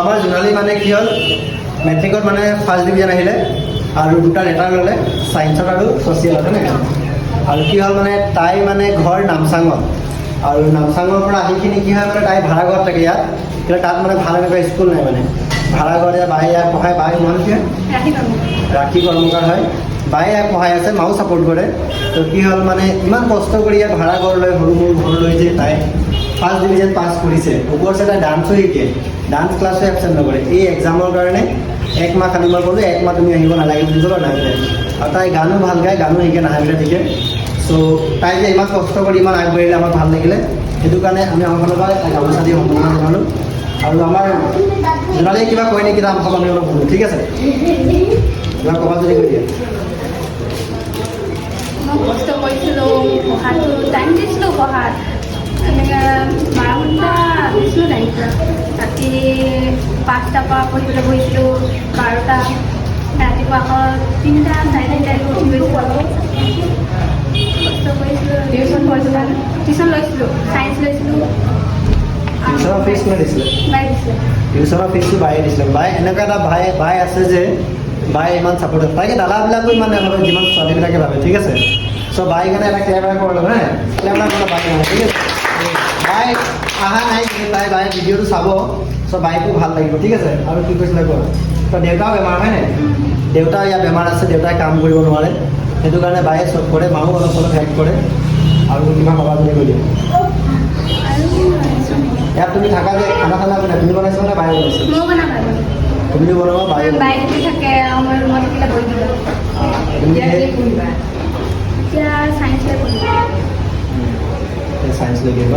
আমাৰ জোনালী মানে কি হ'ল মেট্ৰিকত মানে ফাৰ্ষ্ট ডিভিজন আহিলে আৰু দুটা লেটাৰ ল'লে ছায়েন্সত আৰু ছ'চিয়েলত হয়নে আৰু কি হ'ল মানে তাই মানে ঘৰ নামচাঙত আৰু নামচাঙৰ পৰা আহিখিনি কি হয় মানে তাই ভাড়া ঘৰত থাকে ইয়াত কিন্তু তাত মানে ভাল এনেকুৱা স্কুল নাই মানে ভাড়া ঘৰত বাই ইয়াত পঢ়াই বাই ইমান কি ৰাখি কৰ্মকাৰ হয় বাই ইয়াত পঢ়াই আছে মাও ছাপোৰ্ট কৰে তো কি হ'ল মানে ইমান কষ্ট কৰি ইয়াত ভাড়া ঘৰ লৈ সৰু সৰু ঘৰ লৈ যে তাই ফাৰ্ষ্ট ডিভিজন পাছ কৰিছে ওপৰছে তাই ডান্সো শিকে ডান্স ক্লাছো এবচেণ্ট নকৰে এই এক্সামৰ কাৰণে এক মাহ খালি মই ক'লোঁ এক মাহ তুমি আহিব নালাগে বুলি ক'লোঁ নাহিলে আৰু তাই গানো ভাল গায় গানো শিকে নাহিলে ঠিকে চ' তাই যে ইমান কষ্ট কৰি ইমান আগবাঢ়িলে আমাৰ ভাল লাগিলে সেইটো কাৰণে আমি আমাৰ ফালৰ পৰা তাই গামোচা দি সম্বৰ্ধনা জনালোঁ আৰু আমাৰ জোনালীয়ে কিবা কয় নেকি তাৰ আমি অলপ শুনো ঠিক আছে কিবা ক'ৰবাত যদি কৈ দিয়ে মই কষ্ট কৰিছিলোঁ পঢ়াটো টাইম দিছিলোঁ পঢ়াত এনেকৈ 12 ঘণ্টা দিছিলোঁ টাইমটো ৰাতি 5টাৰ পৰা পঢ়িবলৈ বহিছিলোঁ 12টা ৰাতিপুৱা আকৌ 3টা 4:30 উঠি গৈছিলোঁ কষ্ট কৰিছিলোঁ টিউশ্যন কৰিছিলোঁ টিউশ্যন লৈছিলোঁ ছায়েন্স লৈছিলোঁ টিউশ্যনৰ ফিজ কোনে দিছিলে বাই দিছিলে টিউশ্যনৰ ফিজটো বায়ে দিছিলে বাই এনেকুৱা এটা বাই আছে যে বাই ইমান ছাপোৰ্ট তাইকে দাদাবিলাকো ইমান নাভাবে যিমান ছোৱালীবিলাকে ভাবে ঠিক আছে চ' বাই কাৰণে এটা ক্লেভাৰ কৰিলোঁ হে ক্লেভাৰ কৰা বাই নহয় ঠিক আছে বাই অহা নাই কিন্তু বাই ভিডিঅ'টো চাব চ' বাইকো ভাল লাগিব ঠিক আছে আৰু কি কৈছিলে কোৱা তো দেউতাও বেমাৰ হয় নাই দেউতা ইয়াত বেমাৰ আছে দেউতাই কাম কৰিব নোৱাৰে সেইটো কাৰণে বায়ে চব কৰে মাও অলপ অলপ হেল্প কৰে আৰু কিমান বাবা বুলি কৈ দিয়ে ইয়াত তুমি থাকা যে খানা চানা কোনে তুমি বনাইছা নে বায়ে বনাইছে মই বনাব তুমিও বনাবা বায়ে বাই যদি থাকে মই ৰুমত থাকিলে বহি দিলোঁ এতিয়া ছায়েন্স লৈ পঢ়িব ছায়েন্স লৈ গিয়ে ন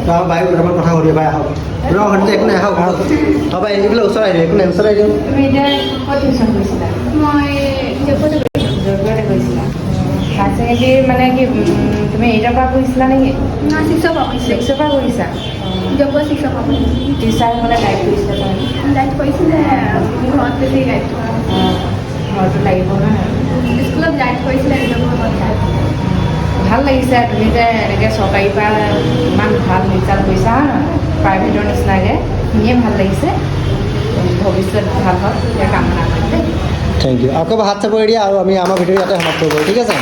তো আমাৰ বায়ু দুটামান কথা সুধিব বাই আহক ৰ সন্ধিয়া একো নাই আহক আহক হ'ব এইবিলাক ওচৰত আহিব একো নাই ওচৰত আহি দিওঁ তুমি এতিয়া ক'ত টিউশ্যন কৰিছিলা মই জয়পুৰতে জয়পুৰতে কৰিছিলা হায়াৰ ছেকেণ্ডেৰী মানে কি তুমি 8ৰ পৰা কৰিছিলা নেকি 6ৰ পৰা কৰিছিলোঁ 6ৰ পৰা কৰিছা জয়পুৰ 6ৰ পৰা কৰিছিলোঁ টিচাৰ মানে গাইড কৰিছিলা গাইড কৰিছিলে ঘৰত বেছি গাইড ঘৰটো লাগিব নহয় স্কুলত গাইড কৰিছিলে জয়পুৰ ঘৰত গাইড ভাল লাগিছে তুমি যে এনেকৈ চৰকাৰীৰ পৰা ইমান ভাল ৰিজাল্ট কৰিছা প্ৰাইভেটৰ নিচিনাকৈ শুনিয়ে ভাল লাগিছে ভৱিষ্যত ভাল হওক এতিয়া কামনা কৰিম দেই থেংক ইউ আকৌ হাত চাপ কৰি দিয়া আৰু আমি আমাৰ ভিডিঅ' ইয়াতে সমাপ্ত কৰোঁ ঠিক আছে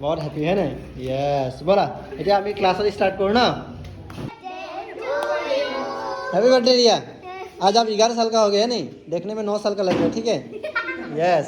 बहुत हैप्पी है ना यस बोला এতিয়া আমি ক্লাसत स्टार्ट करो ना हैप्पी बर्थडे रिया आज आप 11 साल का हो गए नहीं देखने में 9 साल का लग रहा है ठीक है यस